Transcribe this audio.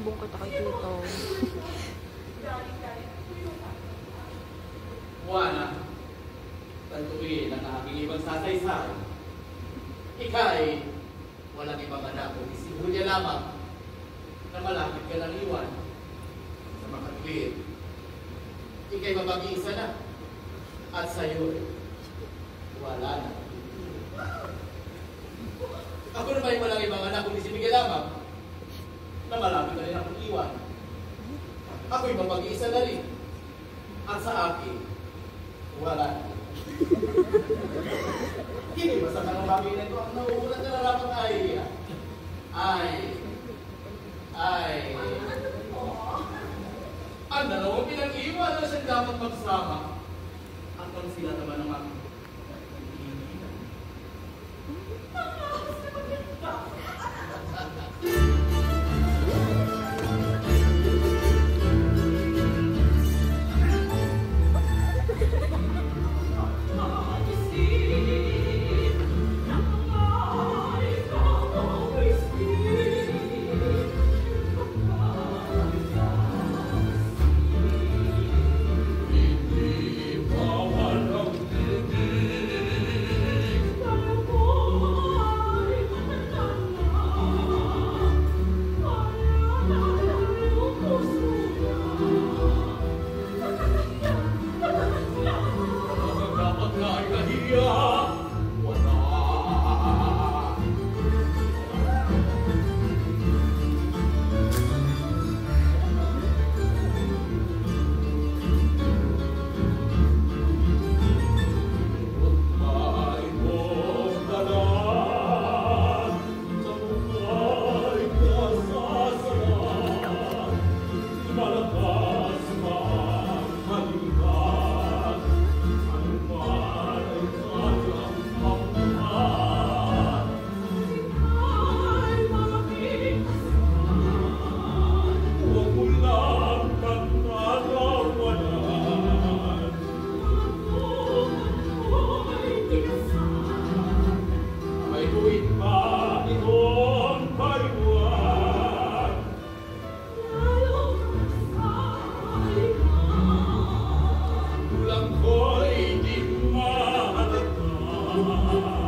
sumbong kita kay Tito. Juana, tantuin ang aking ibang sasaysay. Ika'y walang ibang anak kung si Julia lamang na malapit ka ng iwan. Sa makatwid, ika'y mabag-iisa na at sa'yo'y wala na. Ako naman ay walang ibang anak kung si Miguel lamang na malapit na rin akong iwan. Ako'y mabag-iisa na rin at sa akin wala na. Hindi ba sa mga bagay na ito ang nauulat na narapat ay, ang dalawang pinag-iwan na siyang dapat magsama hanggang sila naman ang aking kaibigan. Kulang ko'y di mahalata.